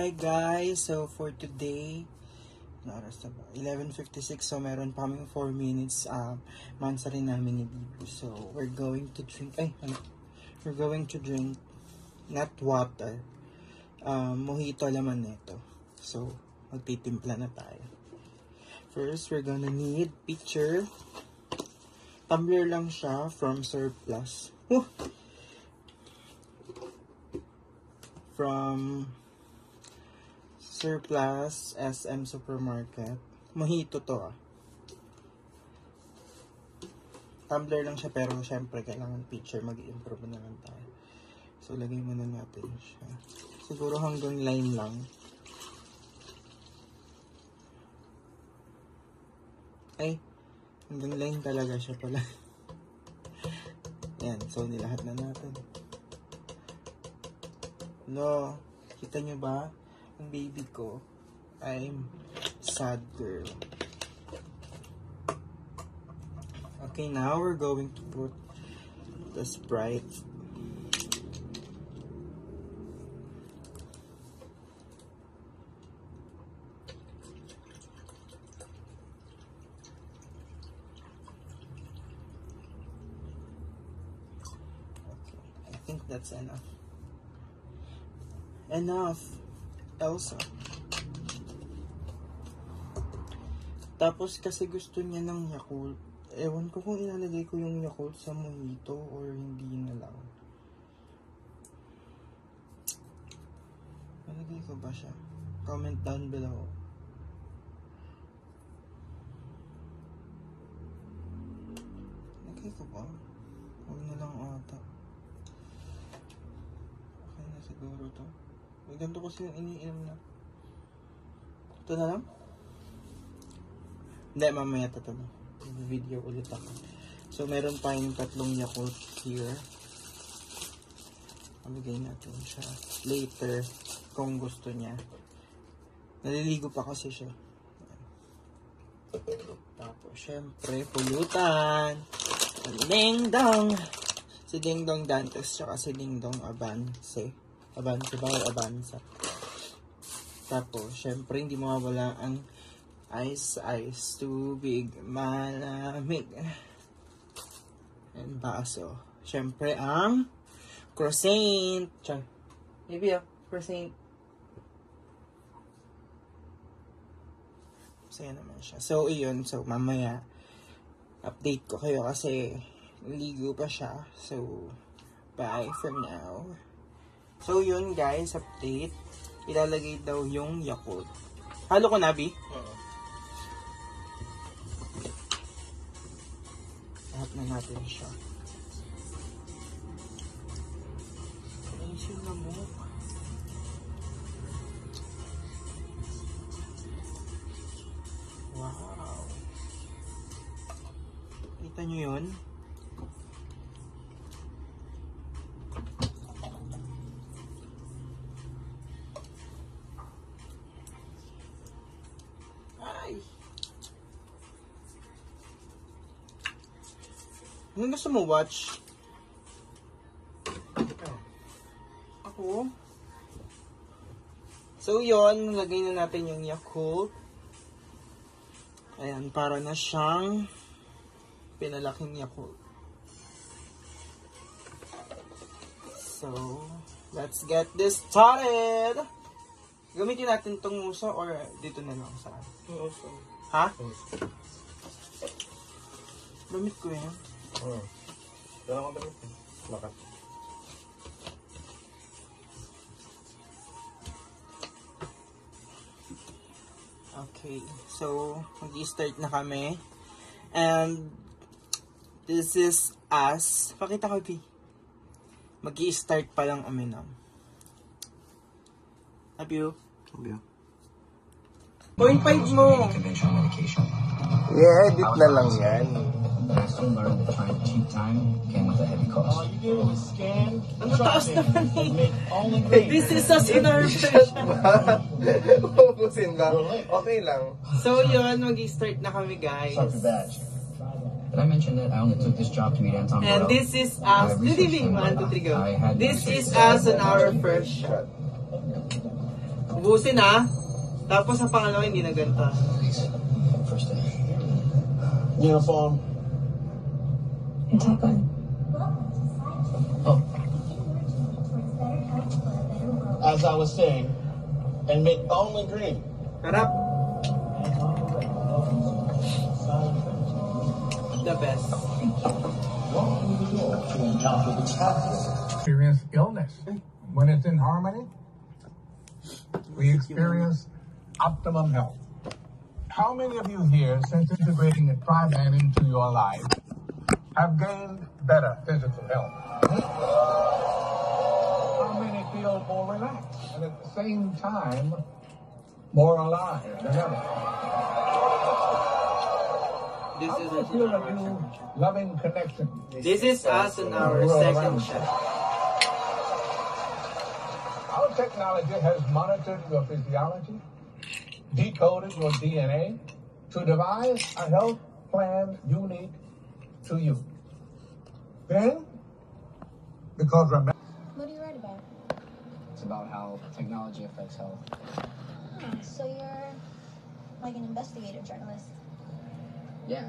Hi guys, so for today, 11:56, so meron pa kaming 4 minutes, mansa rin namin ni Bibu. So we're going to drink, not water, mojito laman nito. So magtitimpla na tayo. First, we're gonna need pitcher. Tumbler lang siya from Surplus. From Surplus SM Supermarket. Mojito to Tumbler lang siya, pero syempre kailangan pitcher, mag-i-improve na lang tayo. So lagay muna natin siya. Siguro hanggang lime lang. Ay, hanggang lime talaga siya pala. Yan, so nilahat na natin. No, kita nyo ba? Ang baby ko, I'm sad girl. Okay, now we're going to put the Sprite. Okay, I think that's enough. Elsa. Tapos kasi gusto niya ng Yakult. Ewan ko kung ilalagay ko yung Yakult sa mojito or hindi na lang. Ilalagay ko ba siya? Comment down below. Ilalagay ko ba? Huwag na lang ata. Okay na siguro to. May ganito kasi yung iniinom na. Ito na lang? Hindi, mamaya ito na. Video ulit ako. So, meron tayong 3 Yakult here. Amigay natin siya later kung gusto niya. Naliligo pa kasi siya. Tapos, syempre, pulutan. Ding Dong! Si Ding Dong Dantes, tsaka si Ding Dong Avance. Avance ba o Avanza? Tapos, syempre, hindi mawawala ang ice, tubig, malamig. And baso. Syempre, ang croissant. Chan. Maybe croissant. Masaya naman siya. So, iyon. So, mamaya, update ko kayo kasi ligo pa siya. So, bye for now. So, yun guys, update. Ilalagay daw yung Yakult. Halo ko na, Bi? Oo. Lahat na natin siya. Ayos yung lamok. Wow. Kita nyo yun? Ano gusto mo watch? Ako? So yun, lagay na natin yung Yakult. Ayan, para na siyang pinalaking Yakult. So, let's get this started! Gamitin natin tong muso or dito na lang saan? Muso. Ha? Muso. Gamit ko yan. Kailangan ko damit. Makat. Okay, so mag-i-start na kami. And this is us. Pakita ko, P. Mag-i-start pa lang aminam. Love you. Love you. 0.5 mo. Yeah, edit na lang yan. I still learned that trying to cheat time came with a heavy cost. All you do is scan and taas try naman and eh. make all ingredients. This is us in our version. Ubusin lang. Okay lang. So yun, mag-i-start na kami guys. Start the batch. Did I mention that I only took this job to meet Anton And Borel? this is us. I researched him. 1, 2, 3, go. I had This no is choice. us on our first shot. Ubusin ha. Tapos ang pangalawa hindi na ganito. First day. Uniform. It's all good. Oh, As I was saying, and make only dream. Harap. The best. Experience illness. When it's in harmony, we experience optimum health. How many of you here, since integrating the TriMan into your life, have gained better physical health? How many feel more relaxed and at the same time more alive than ever? This How is do you feel a new loving connection? This is us in our second shot. Our technology has monitored your physiology, decoded your DNA to devise a health plan unique to you. Then, because remember, What do you write about? it's about how technology affects health. So you're like an investigative journalist. Yeah.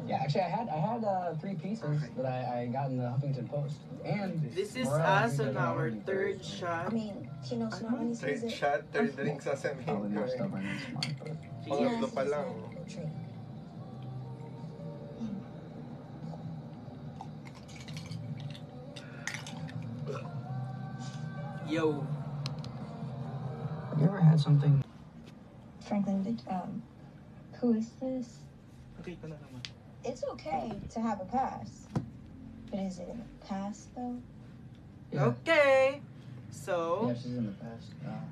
Yeah, actually, I had 3 pieces that I got in the Huffington Post. And This is Mariah us on Carey our did third I shot. mean, she knows smart when he sees Third it. shot, third drink sasabihin probably ko more eh. stubborn than smart, but Pangatlo pa lang. Tree. Yo. have you ever had something? Franklin, who is this? Okay ko na naman. It's okay to have a past. But is it in the past, though? Yeah. Okay. Yeah, So, she's in the past.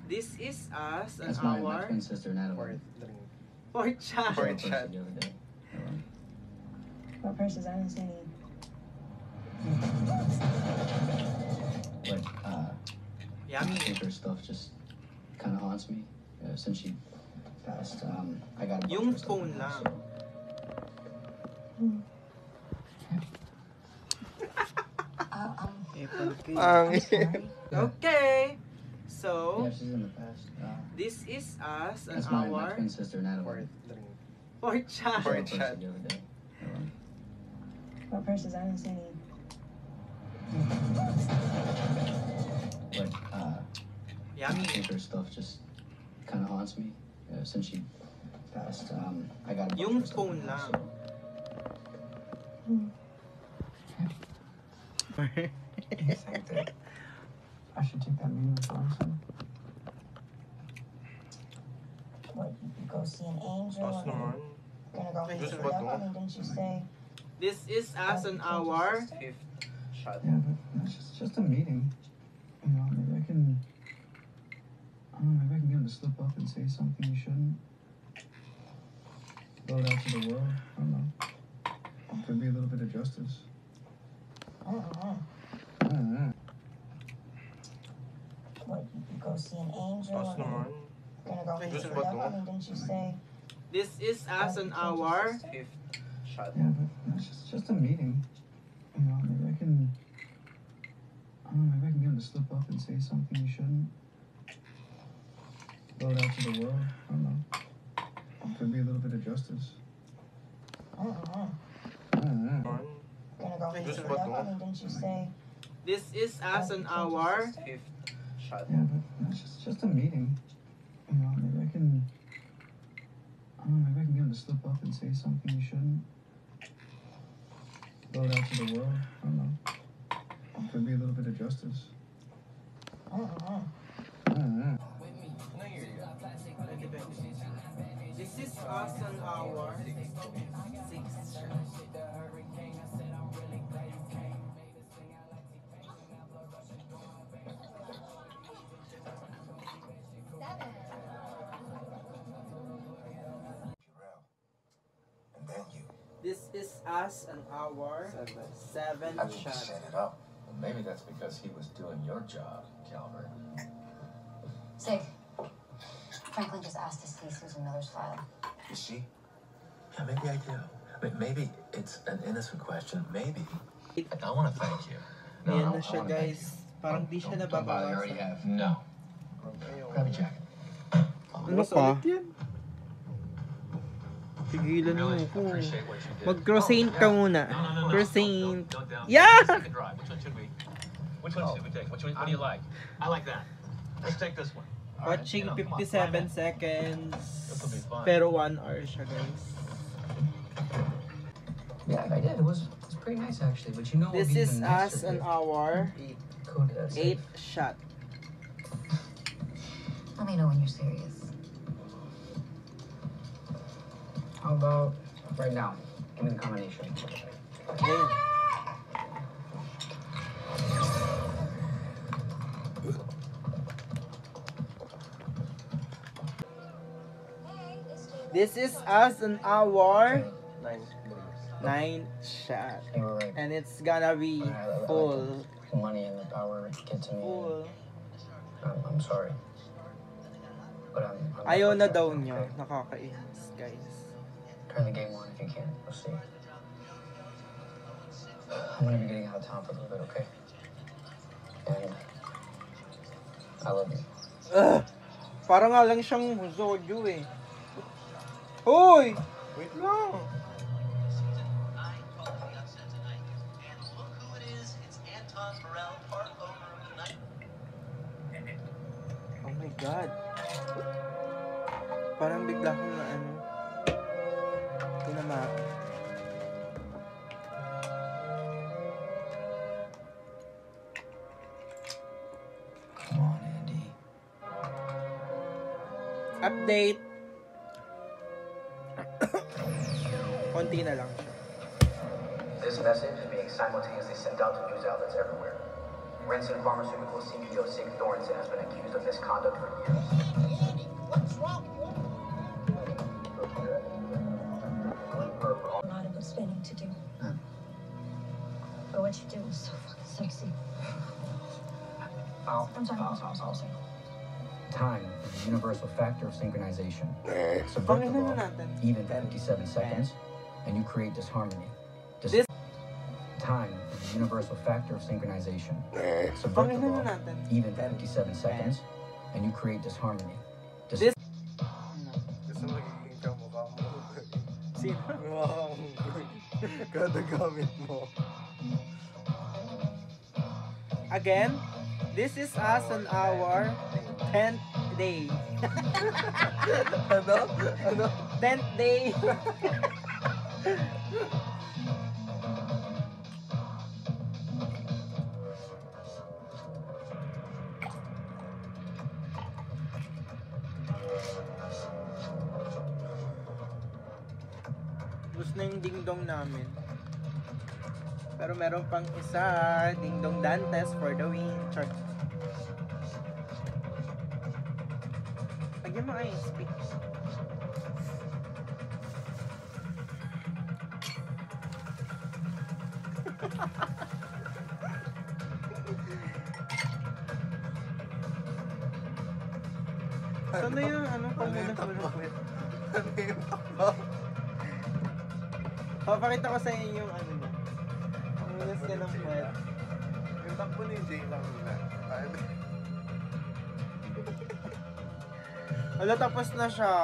this is us on That's my our twin sister, Natalie. Fourth drink. fourth shot. Fourth I posted shot. the other day. What purses? I haven't seen any. But Yummy. her stuff just kind of haunts me since she passed. I got a bunch Yung of her stuff phone now, lang. so- Pangit. Okay. Yeah, So, she's in the past. this is us on That's my our twin sister, Natalie. Fourth drink. fourth shot. Fourth I posted shot. the other day. What purses? I haven't seen any. But Yummy. her stuff just kind of haunts me since she passed. I got a bunch Yung of her stuff phone now, lang. I should take that meeting with Johnson. What, you go see an angel? Tapos and naman. Gonna go Ay, pick gusto it ba up? to? I mean, didn't you say? This is us on our Fifth shot. Yeah, but it's just a meeting. You know, maybe I can. I don't know. Maybe I can get him to slip up and say something he shouldn't. Blow it out to the world. I don't know. Could be a little bit of justice. I don't know. I don't know. What, you go see an angel? Tapos and naman. Gonna go pick gusto it ba up? to? I mean, didn't you say? this is us on our Fifth shot. Yeah, but it's just a meeting. You know, maybe I can. I don't know. Maybe I can get him to slip up and say something he shouldn't. Blow it out to the world. I don't know. Could be a little bit of justice. I don't know. I don't know. Gonna go pick gusto it ba up? to? I mean, didn't you say? this is us on our Fifth shot. Yeah, but it's just a meeting. You know, maybe I can. I don't know. Maybe I can get him to slip up and say something he shouldn't. Blow it out to the world. I don't know. Could be a little bit of justice. I don't know. I don't know. this is us on our sixth shot. And then you This is us on our seventh have to shot. set it up. Maybe that's because he was doing your job, Calvert. Sig, Franklin just asked to see Susan Miller's file. You see? Yeah, maybe I do. Maybe it's an innocent question. Maybe. I want to thank you. Ayan na siya guys. Parang di siya Don't bother, I already nababawasan. have. No. Ayun. Grab a jacket. Ano ka? Tigilan mo Really ako. appreciate what you did. Mag-croissant ka muna. No, no, no, no. Croissant. Go down. Yeah! Let's take a drive. Which one should we? Which one should we take? Which one? What do you like? I like that. Let's take this one. All right, Watching you know, come on, 57 fly back. seconds. This'll be fun. Pero 1 hour siya, guys. Yeah, I did. It was pretty nice actually. But you know, This what would be is even us nicer an if hour. we could 8 shot. Let me know when you're serious. How about right now? Give me the combination. Okay. This is us an hour 9 shot. You were right. And it's gonna be full. The money and the power get to me. Full. I'm sorry. But I'm Ayaw na okay, daw okay? niya. Nakakainis, guys. Turn the game on if you can. We'll see. I'm gonna be getting out of town for a little bit, okay? And I love you. Ugh! Parang nga lang siyang Zojo eh. Hoy! Wait lang. Oh my God. Parang bigla akong na ano. Tinamaan. Come on, Andy. Update. Konti na lang siya. This message is being simultaneously sent out to news outlets everywhere. Renson Pharmaceuticals CEO Sig Thornton has been accused of misconduct for years. A lot of explaining to do. But what you did was so fucking sexy. I'm sorry. Time is the universal factor of synchronization. Subvert the Panginoon law, na natin. even 57 seconds, and you create disharmony. This- Time is the universal factor of synchronization. Subvert the Panginoon law, na natin. even 57 seconds, and you create disharmony. This- Gusto mo nagiging kamukha mo. Sino? Wow. Kada gamit mo. Again, this is us on our 10th day. Ano? Ano? 10th day. Gusto na yung ding-dong namin. Pero meron pang isa, ding-dong Dantes for the win. Char. Lagyan mo ay speak. Saan na yung ano? Pamunas mo ng puwet. Ano yung takbo? Papakita ko sa inyo yung ano niya. Pamunas ka ng puwet. Yung takbo ni Jay lang nila. Wala, tapos na siya.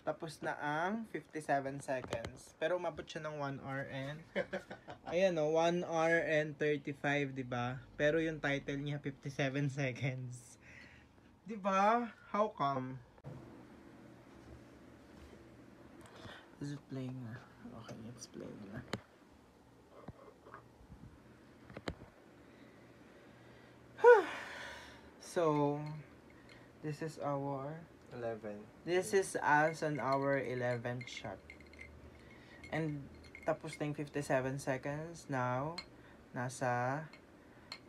Tapos na ang 57 seconds. Pero umabot siya ng 1 hour and... Ayan o, 1 hour and 35, diba? Pero yung title niya, 57 seconds. Diba? How come? Is it playing na? Okay, it's playing na. So, this is our... 11. This is us on our 11th shot. And tapos na yung 57 seconds. Now, nasa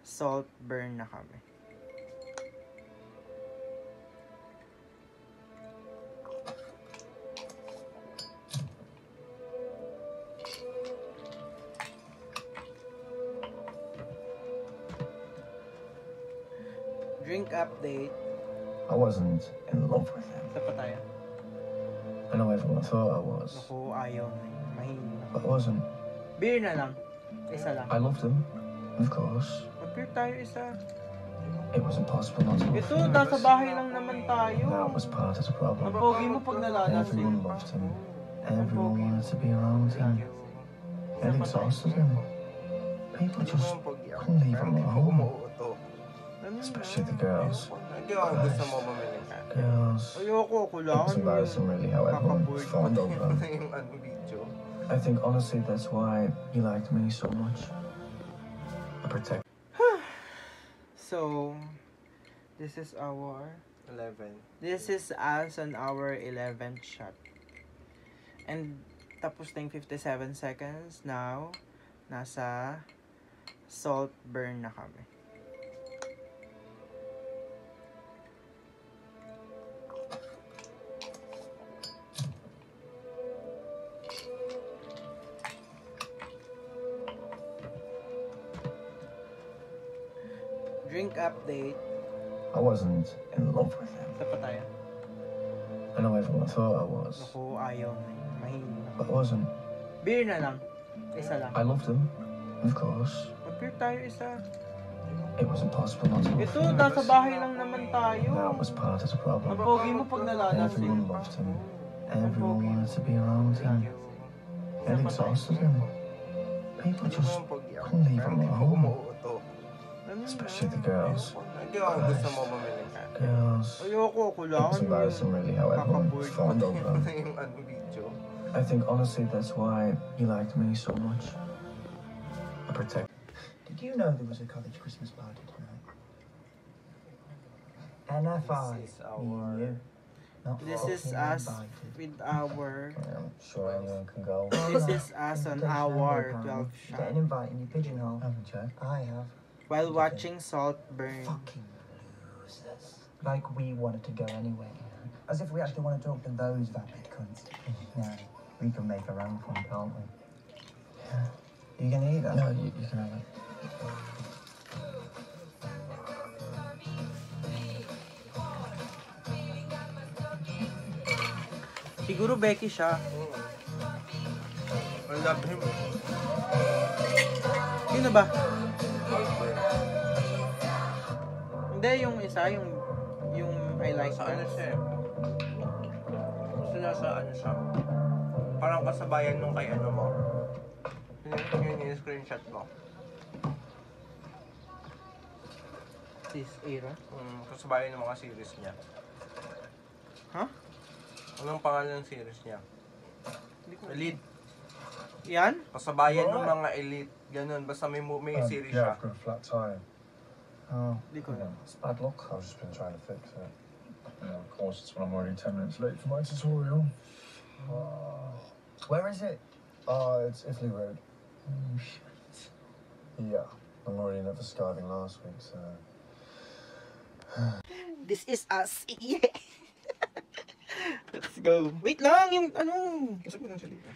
salt burn na kami. Drink update. I wasn't in love with him. Isa pa tayo. I know everyone thought I was, Naku, ayaw na yun. Mahina. but I wasn't. Beer na lang. Isa lang. I loved him, of course. Mag-beer tayo isa. It was impossible not to love Ito, him. nasa bahay lang naman tayo. That was part of the problem. Ang pogi mo pag nalalasing. Everyone loved him. Everyone wanted to be around him. It exhausted him. People just couldn't leave him alone. Especially the girls. Girls. Ayoko, It was embarrassing really how everyone fawned over him. I think honestly that's why he liked me so much. I protect. So, this is our 11. This is us on our 11th shot. And tapos na yung 57 seconds. Now, nasa salt burn na kami. Drink update. I wasn't in love with him. Isa pa tayo. I know everyone thought I was, Naku, ayaw na yun. Mahina. but I wasn't. Beer na lang. Isa lang. I loved him, of course. Mag-beer tayo isa. It was impossible not to love Ito, him. nasa bahay lang naman tayo. That was part of the problem. Ang pogi mo pag nalalasing. Everyone loved him. Everyone wanted to be around him. It exhausted him. People just couldn't leave him alone. Especially the girls. Girls. Ayoko, It was kulangan embarrassing really how everyone fawned over him. video. I think honestly that's why he liked me so much. I protect. Did you know there was a college Christmas party tonight? NFI, This is our- you. Not This is fucking us invited. with our... I'm sure anyone can go. This is us on our 12 shot. Get an invite in your pigeonhole. Haven't checked. I have. While watching salt burn. Fucking losers. Like we wanted to go anyway. As if we actually want to talk to those vapid cunts. No, we can make our own fun, can't we? Yeah. You gonna eat that? No, you can have it. Siguro Becky siya. I love him. Sino ba? Hindi, yung isa, yung I like Sa ano her. siya eh. Gusto niya sa ano siya. Parang kasabayan nung kay ano mo. Yun yung screenshot mo. Sis Era. Kasabayan ng mga series niya. Ha? Anong pangalan ng series niya? Elite. Yan? Kasabayan ng mga elite. Ganun. Basta may series siya. I've got a flat tire. Oh, Hindi ko alam. it's bad luck. I've just been trying to fix it. And of course, it's when I'm already 10 minutes late for my tutorial. Where is it? It's Italy Road. Yeah, I'm already never skiving last week, so... This is us. Yeah. Let's go. Wait lang, yung ano. Gusto ko lang siya dito.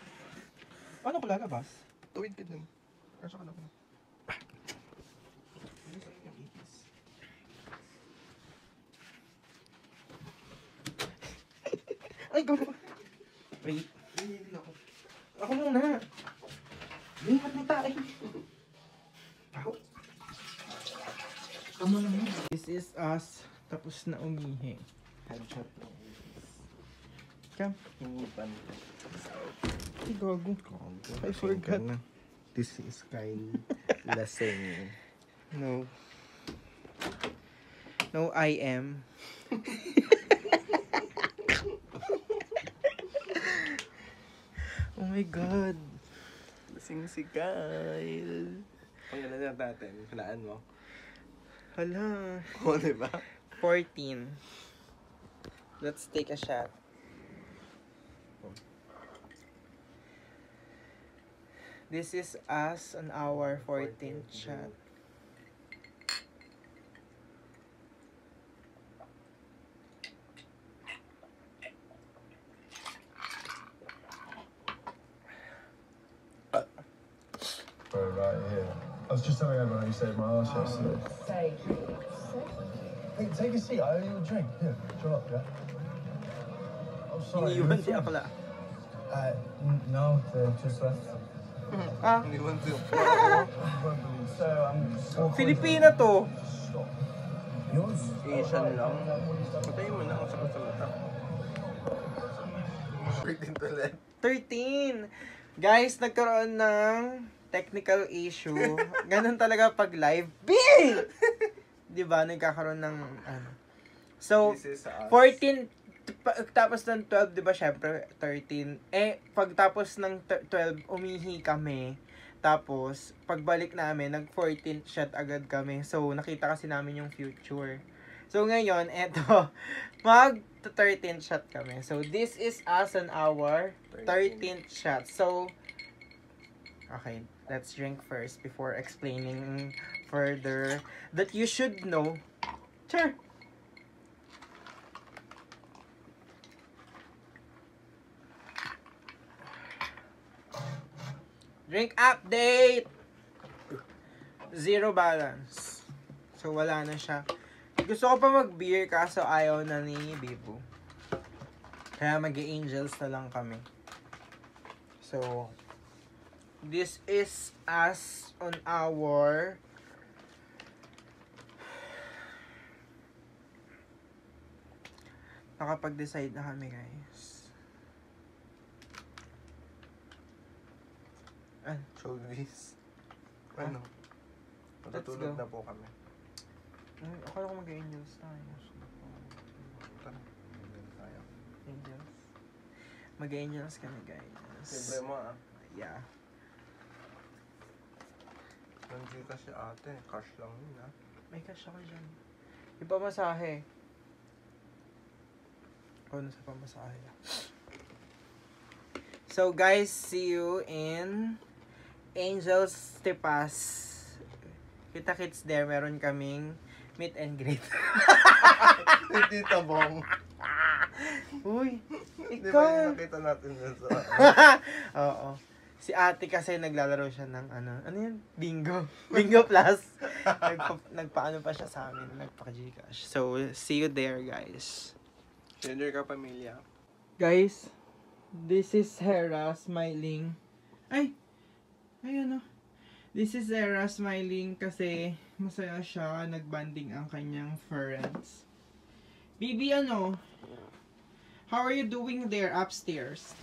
Paano ko lalabas? Tuwid ka dun. Kaso ka lang. Ay, go. Wait. Ako muna. Lihat na tayo. Ako. Come on. This is us. Tapos na umihi. Headshot lang. Come. Hinipan. Ay, gago. I forgot. This is Kyle Laseng. No. No, I am. Oh my God. Lasing si Kyle. Pangalan natin. Kalaan mo. Hala. O, diba? 14. Let's take a shot. This is us on our 14th shot. Right here. I was just telling everyone you saved my ass yesterday. Hey, take a seat. I owe you a drink. Here, chill up, yeah? Oh, sorry. Iniwan si Akla. No, they just left. Ah, Iniwan siya. So, I'm... Filipina to. Stop. Yours? Asian lang. Patayin mo na ang sakit sa mata. 13 ulit. 13! Guys, nagkaroon ng technical issue. Ganun talaga pag live. Bing! Diba? Nagkakaroon ng ano. So, This is us. 14, tapos ng 12, diba syempre 13. Pagtapos ng 12, umihi kami. Tapos, pagbalik namin, nag-14 shot agad kami. So, nakita kasi namin yung future. So, ngayon, eto, mag-13 shot kami. So, this is us on our 13th shot. So, okay, let's drink first before explaining further that you should know. Sure. Drink update! 0 balance. So, wala na siya. Gusto ko pa mag-beer kaso ayaw na ni Bibo. Kaya mag-angels na lang kami. So, this is us on our nakapag-decide na kami, guys. Showbiz. Ano? Matutulog na po kami. Akala ko mag-angels tayo. Tara. Tayo. Angels. Mag-angels kami, guys. Siyempre mo Yeah. Nandiyo kasi ate. Cash lang yun May cash ako dyan. Ipamasahe. Nasa pamasahe. So, guys, see you in Angels Tipas. Kita-kits there. Meron kaming meet and greet. Hindi tabong. Uy, Di ba ikaw. yung nakita natin dun sa Oo. Si ate kasi naglalaro siya ng ano yun? Bingo. Bingo Plus. Nagpaano pa siya sa amin. Nagpa-Gcash. So, see you there, guys. Gender ka pamilya. Guys, this is Hera smiling. Ay, ano. This is Hera smiling kasi masaya siya. Nagbanding ang kanyang friends. Bibi, ano? How are you doing there upstairs?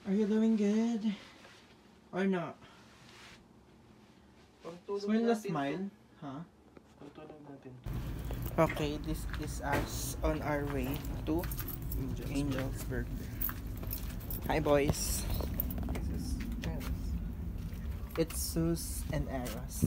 Are you doing good? Or not? Smile na smile? Huh? Okay, this is us on our way to Angel's Burger. Hi, boys. It's Sus and Eros.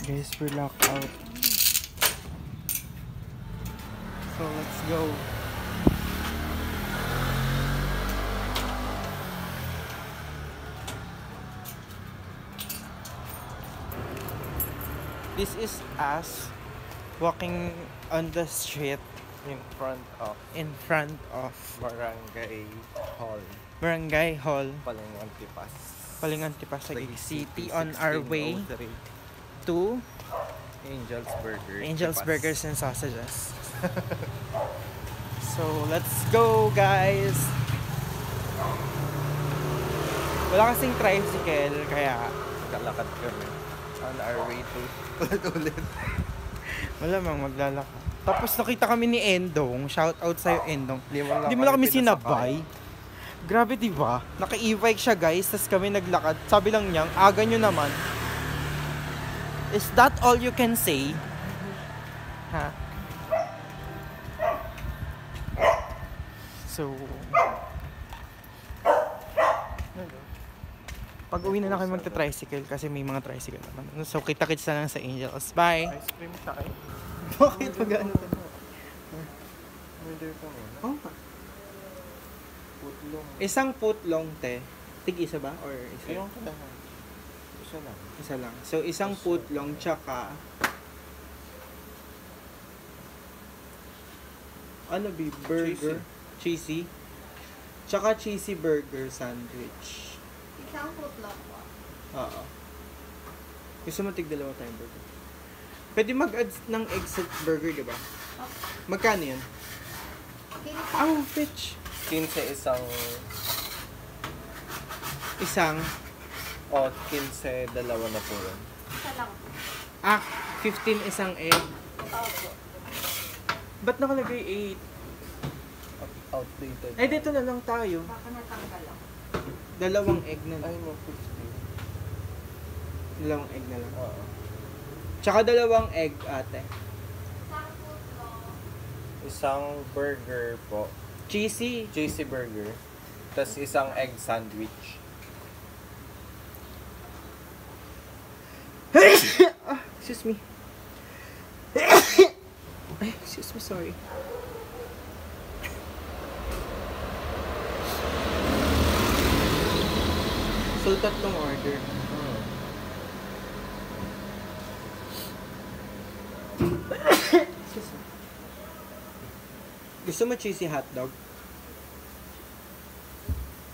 Guys, we're locked out. So let's go. This is us walking on the street In front of Barangay Hall. Barangay Hall, Palingan Tipas. Palingan Tipas, Taguig City, on our way to Angel's Burger. Angel's Tipas. Burgers and Sausages. So, let's go, guys! Wala kasing tricycle, kaya Kalakad kami. On our way to ulit. malamang maglalakad. Tapos nakita kami ni Endong. Shout out sa'yo, Endong. Hindi Hindi mo lang kami sinabay. Grabe, diba? Naka-e-bike siya, guys. Tapos kami naglakad. Sabi lang niya, aga nyo naman. Is that all you can say? Ha? So, pag uwi na lang kami magta-tricycle kasi may mga tricycle naman. So, kita-kits na lang sa Angels. Bye! Ice cream tayo. Bakit mag-ano ka? Order ka muna. Oh. Putlong. Isang putlong, te. Tig-isa ba? Or isa? Yung kadahan. Isa lang. Isa lang. So, isang putlong, tsaka ano ba? Burger? Cheesy. Tsaka cheesy burger sandwich. Isang putlong po. Oo. Gusto mo tig-dalawa tayong burger? Pwede mag-add ng egg sa burger, di ba? Magkano yun? Ang fetch. 15 isang... Isang? O, 15, dalawa na po yun. Isa lang. 15 isang egg. Opo. Ba't nakalagay 8? Outdated. Eh, dito na lang tayo. Baka natanggal lang. Dalawang egg na lang. Ay, mo 50. Dalawang egg na lang. Oo. Tsaka dalawang egg, ate. Isang burger po. Cheesy. Cheesy burger. Tapos isang egg sandwich. Excuse me. Ay, excuse me, sorry. So, tatlong order. Excuse me. Gusto mo cheesy hotdog?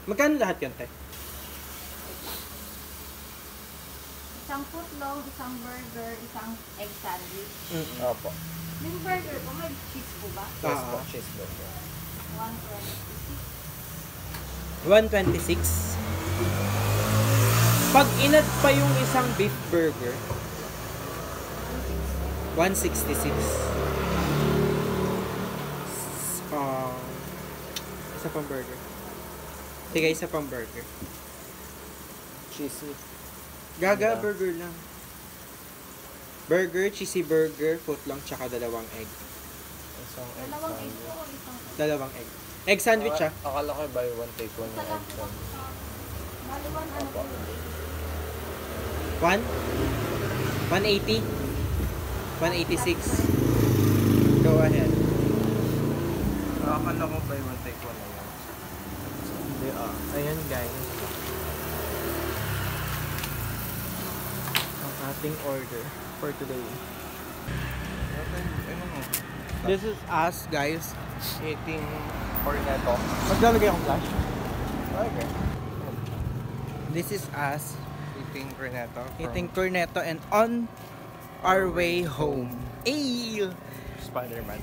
Magkano lahat yun, te? Isang footlong, isang burger, isang egg sandwich. Opo. Yung burger po, may cheese po ba? Yes po, cheese burger. 126. 126. Pag inad pa yung isang beef burger, 166. Isa pang burger. Sige, isa pang burger. Cheesy. Gaga, burger lang. Burger, cheesy burger, footlong, tsaka dalawang egg. Isang egg Dalawang egg sandwich. po o isang egg? Dalawang egg. Egg sandwich, ah. Akala ko buy one take one Isa yung lang egg po. sandwich. Baliwan, ano po yung egg? 180? 186. Go ahead. Akala ko buy one take one na yan. Hindi, ayan, guys. Ang ating order for today. This is us, guys. Eating cornetto. Maglalagay akong flash. Okay. This is us Eating cornetto. eating cornetto and on our way home. Ay! Spider-Man.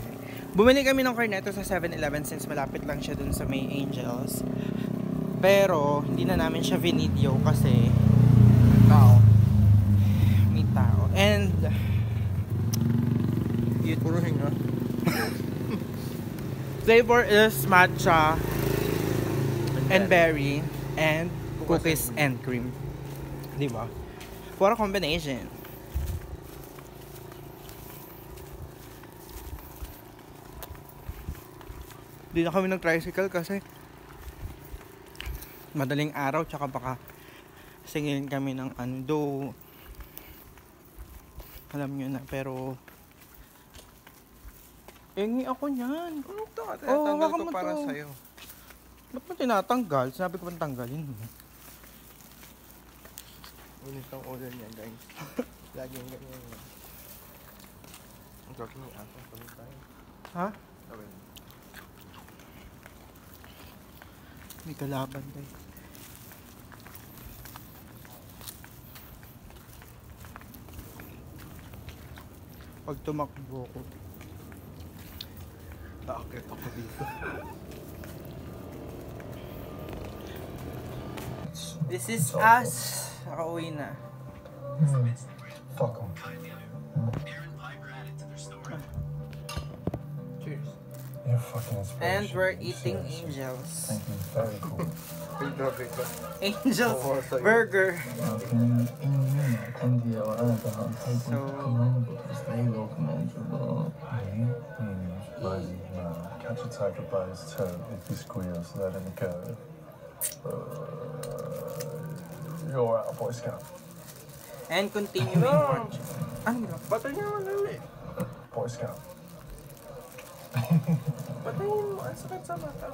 Bumili kami ng cornetto sa 7-Eleven since malapit lang siya dun sa May Angels. Pero, hindi na namin siya video kasi may tao. And, Puro hinga. flavor is matcha and berry and cookies and cream. Di ba? For a combination. Di na kami nag-tricycle kasi madaling araw tsaka baka singilin kami ng ando. Alam nyo na, pero engi ako niyan. Ano ito? Oo, Tinatanggal hawakan ko mo para to. sa'yo. Ba't mo tinatanggal? Sinabi ko bang tanggalin mo? Ulit ang ulo niya, guys. Laging ganyan. Ang gagawin niya ata. Kami tayo. Ha? Okay. May kalaban tayo. Pag tumakbo ko, Naakit ako dito. this is us. Nakauwi na. Fuck them. Cheers. You're fucking inspiration. And we're eating Seriously. Angels. Thank you. Very cool. Grabe ka. Angels Oo, sa'yo. Burger. So, they will commendable. Catch a tiger by his toe. If he squeals, let him go. You're out, Boy Scout. And continuing watching. Ano ba? Patayin mo ulit. Boy Scout. Patayin mo. Ang sakit sa mata.